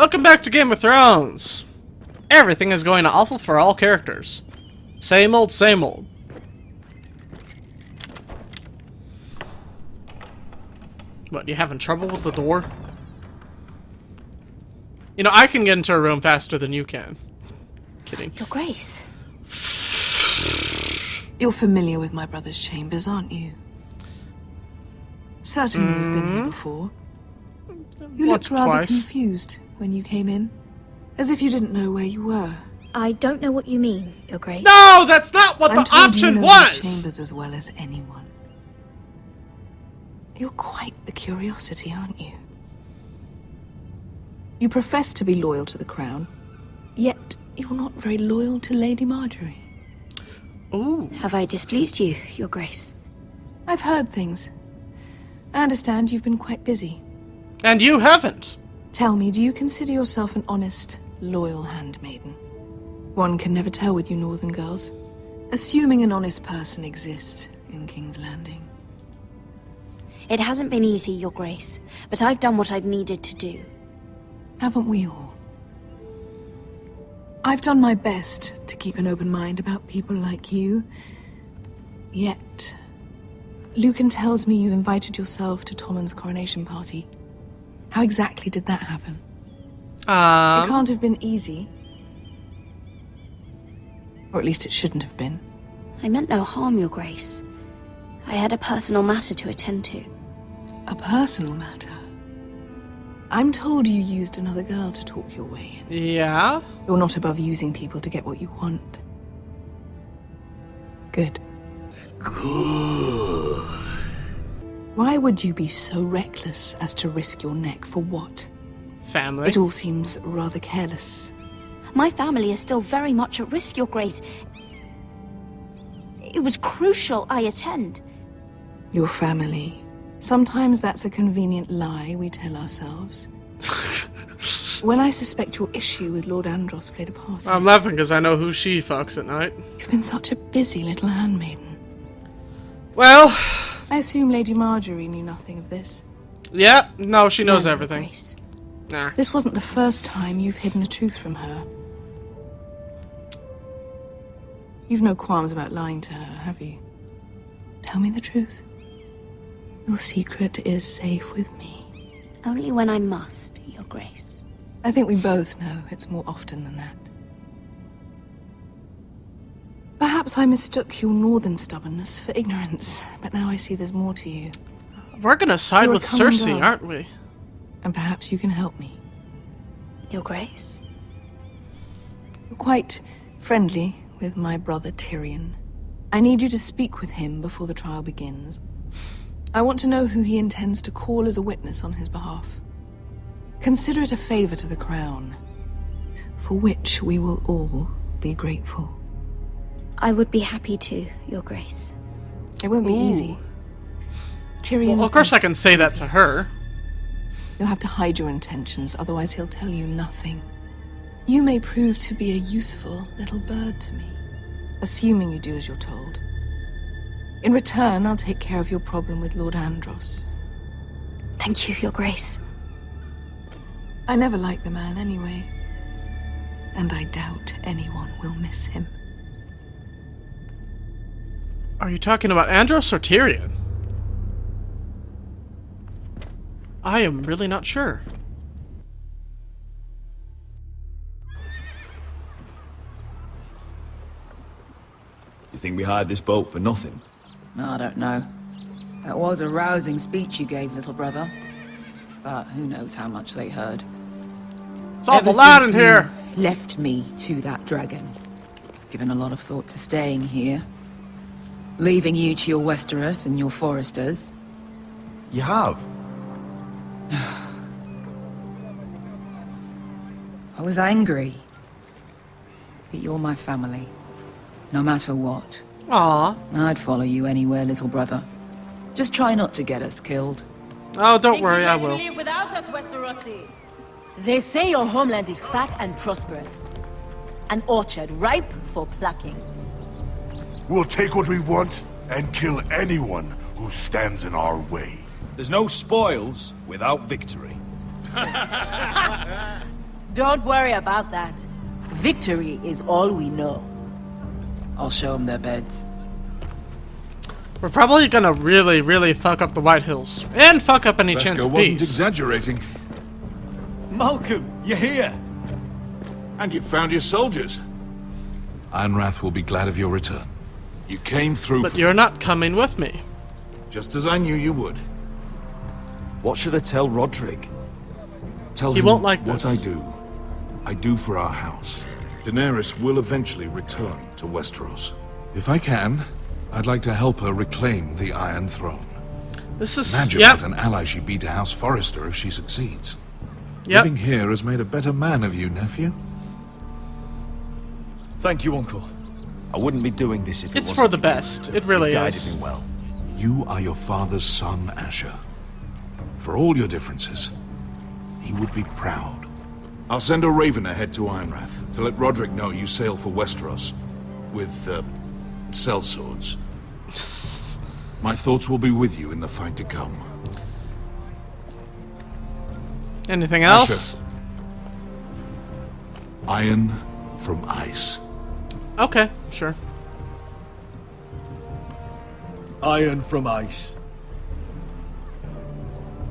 Welcome back to Game of Thrones. Everything is going awful for all characters. Same old, same old. What, you having trouble with the door? You know, I can get into a room faster than you can. Kidding. Your Grace. You're familiar with my brother's chambers, aren't you? Certainly you've been here before. You looked rather confused when you came in, as if you didn't know where you were. I don't know what you mean, Your Grace. No, that's not what the option was! Chambers as well as anyone. You're quite the curiosity, aren't you? You profess to be loyal to the crown, yet you're not very loyal to Lady Marjorie. Ooh. Have I displeased you, Your Grace? I've heard things. I understand you've been quite busy. And you haven't. Tell me, do you consider yourself an honest, loyal handmaiden? One can never tell with you northern girls. Assuming an honest person exists in King's Landing. It hasn't been easy, Your Grace, but I've done what I've needed to do. Haven't we all? I've done my best to keep an open mind about people like you. Yet, Lucan tells me you invited yourself to Tommen's coronation party. How exactly did that happen? It can't have been easy. Or at least it shouldn't have been. I meant no harm, Your Grace. I had a personal matter to attend to. A personal matter? I'm told you used another girl to talk your way in. Yeah? You're not above using people to get what you want. Good. Good. Why would you be so reckless as to risk your neck for what? Family. It all seems rather careless. My family is still very much at risk, Your Grace. It was crucial I attend. Your family. Sometimes that's a convenient lie we tell ourselves. When I suspect your issue with Lord Andros played a part. I'm laughing because I know who she fucks at night. You've been such a busy little handmaiden. Well... I assume Lady Marjorie knew nothing of this. Yeah, no, she knows No, everything. Your Grace. Nah. This wasn't the first time you've hidden a truth from her. You've no qualms about lying to her, have you? Tell me the truth. Your secret is safe with me. Only when I must, Your Grace. I think we both know it's more often than that. Perhaps I mistook your northern stubbornness for ignorance, but now I see there's more to you. We're gonna side You're a with common Cersei, girl. aren't we? And perhaps you can help me. Your Grace? You're quite friendly with my brother Tyrion. I need you to speak with him before the trial begins. I want to know who he intends to call as a witness on his behalf. Consider it a favor to the crown, for which we will all be grateful. I would be happy to, Your Grace. It won't be easy. Tyrion... Well, of course I can say that to her. You'll have to hide your intentions, otherwise he'll tell you nothing. You may prove to be a useful little bird to me, assuming you do as you're told. In return, I'll take care of your problem with Lord Andros. Thank you, Your Grace. I never liked the man anyway, and I doubt anyone will miss him. Are you talking about Andros or Tyrion? I am really not sure. You think we hired this boat for nothing? I don't know. That was a rousing speech you gave, little brother. But who knows how much they heard. It's awful Ever loud in since here. you left me to that dragon, I've given a lot of thought to staying here. Leaving you to your Westeros and your Foresters. You have? I was angry. But you're my family. No matter what. Aw. I'd follow you anywhere, little brother. Just try not to get us killed. Oh, don't worry, I will. Live without us, Westerosi. They say your homeland is fat and prosperous. An orchard ripe for plucking. We'll take what we want and kill anyone who stands in our way. There's no spoils without victory. Don't worry about that. Victory is all we know. I'll show them their beds. We're probably gonna really, really fuck up the White Hills. And fuck up any chance Vesker of wasn't peace. exaggerating. Malcolm, you're here. And you found your soldiers. Ironrath will be glad of your return. You came through But for you're not coming with me. just as I knew you would. What should I tell Roderick? Tell He him won't like what this. I do for our house. Daenerys will eventually return to Westeros. If I can, I'd like to help her reclaim the Iron Throne. This is... Imagine Yep. what an ally she'd be to House Forrester if she succeeds. Yep. Living here has made a better man of you, nephew. Thank you, Uncle. I wouldn't be doing this if it It's wasn't for the you. best. It really You've guided is. me well. You are your father's son, Asher. For all your differences, he would be proud. I'll send a raven ahead to Ironrath to let Roderick know you sail for Westeros with, sellswords. My thoughts will be with you in the fight to come. Anything else? Asher. Iron from ice. Okay, sure. Iron from ice.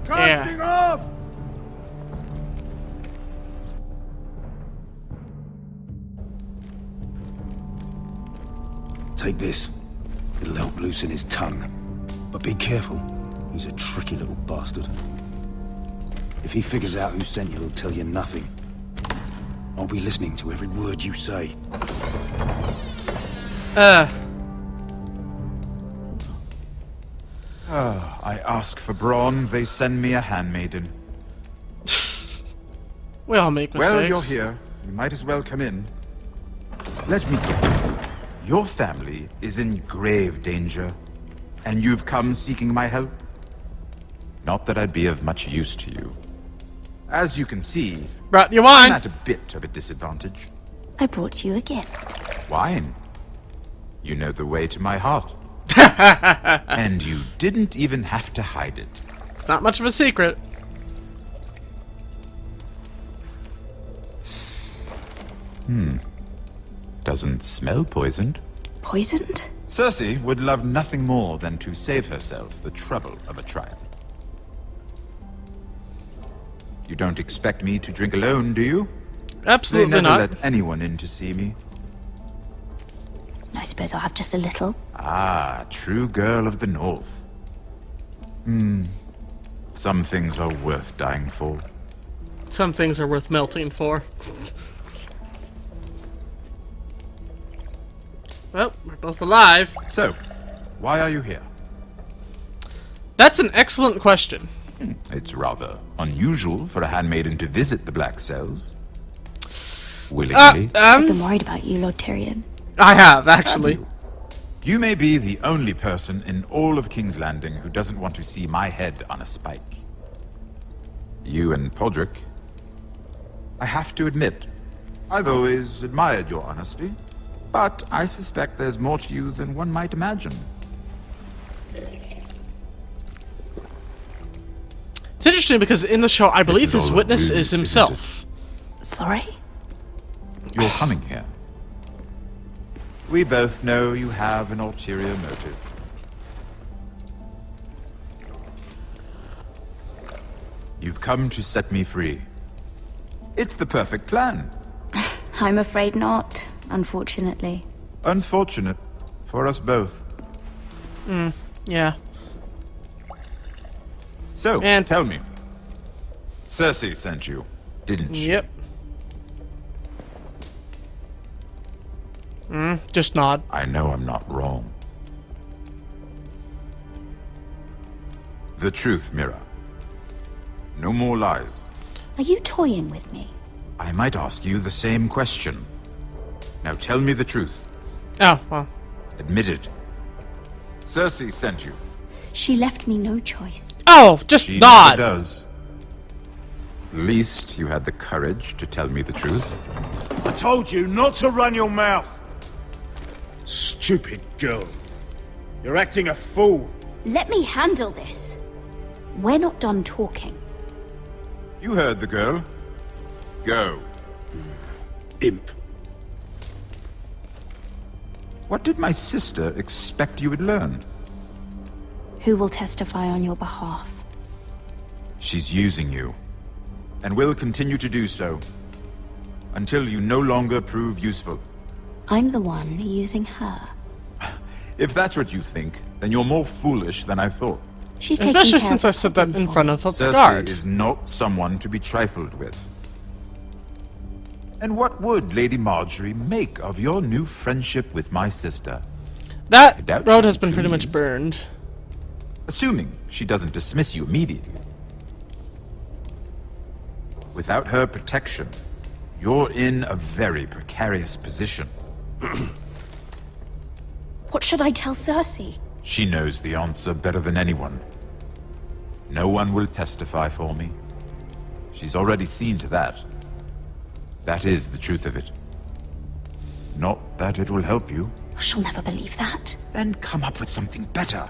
Casting off! Take this. It'll help loosen his tongue. But be careful. He's a tricky little bastard. If he figures out who sent you, he'll tell you nothing. I'll be listening to every word you say. I ask for brawn, they send me a handmaiden. We all make mistakes. Well, you're here. You might as well come in. Let me guess. Your family is in grave danger, and you've come seeking my help? Not that I'd be of much use to you. As you can see, Brought you I'm wine. at a bit of a disadvantage. I brought you a gift. Wine. You know the way to my heart. And you didn't even have to hide it. It's not much of a secret. Doesn't smell poisoned. Poisoned? Cersei would love nothing more than to save herself the trouble of a trial. You don't expect me to drink alone, do you? They Absolutely never not. let anyone in to see me. I suppose I'll have just a little. Ah, true girl of the North. Some things are worth dying for. Some things are worth melting for. Well, we're both alive. So, why are you here? That's an excellent question. It's rather unusual for a handmaiden to visit the Black Cells. Uh, Willingly. I've been worried about you, Lord Tyrion. I have, actually. You may be the only person in all of King's Landing who doesn't want to see my head on a spike. You and Podrick. I have to admit, I've always admired your honesty, but I suspect there's more to you than one might imagine. It's interesting because in the show, I believe is his all a witness ruse, is isn't himself. Sorry? You're coming here. We both know you have an ulterior motive. You've come to set me free. It's the perfect plan. I'm afraid not, unfortunately. Unfortunate for us both. Yeah. So, And- tell me. Cersei sent you, didn't she? Yep. Just nod. I know I'm not wrong. The truth, Mira. No more lies. Are you toying with me? I might ask you the same question. Now tell me the truth. Oh, well. Admit it. Cersei sent you. She left me no choice. Oh, just She nod. never does. At least you had the courage to tell me the truth. I told you not to run your mouth! Stupid girl. You're acting a fool. Let me handle this. We're not done talking. You heard the girl. Go. Imp. What did my sister expect you would learn? Who will testify on your behalf? She's using you, and will continue to do so, until you no longer prove useful. I'm the one using her. If that's what you think, then you're more foolish than I thought. She's taking Especially care since of I said that in front of a Cersei guard. is not someone to be trifled with. And what would Lady Marjorie make of your new friendship with my sister? That doubt road she has been would pretty much please. burned. Assuming she doesn't dismiss you immediately. Without her protection, you're in a very precarious position. What should I tell Cersei? She knows the answer better than anyone. No one will testify for me. She's already seen to that. That is the truth of it. Not that it will help you. She'll never believe that. Then come up with something better.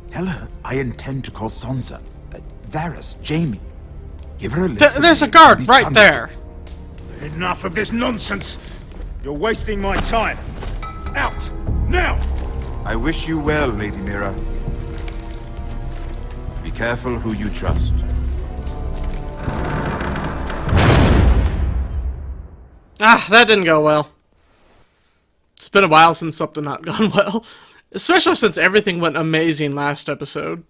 Tell her I intend to call Sansa, Varys, Jaime. Give her a list of There's a names guard to be right done there. Enough of this nonsense! You're wasting my time. Out! Now! I wish you well, Lady Mira. Be careful who you trust. Ah, that didn't go well. It's been a while since something not gone well. Especially since everything went amazing last episode.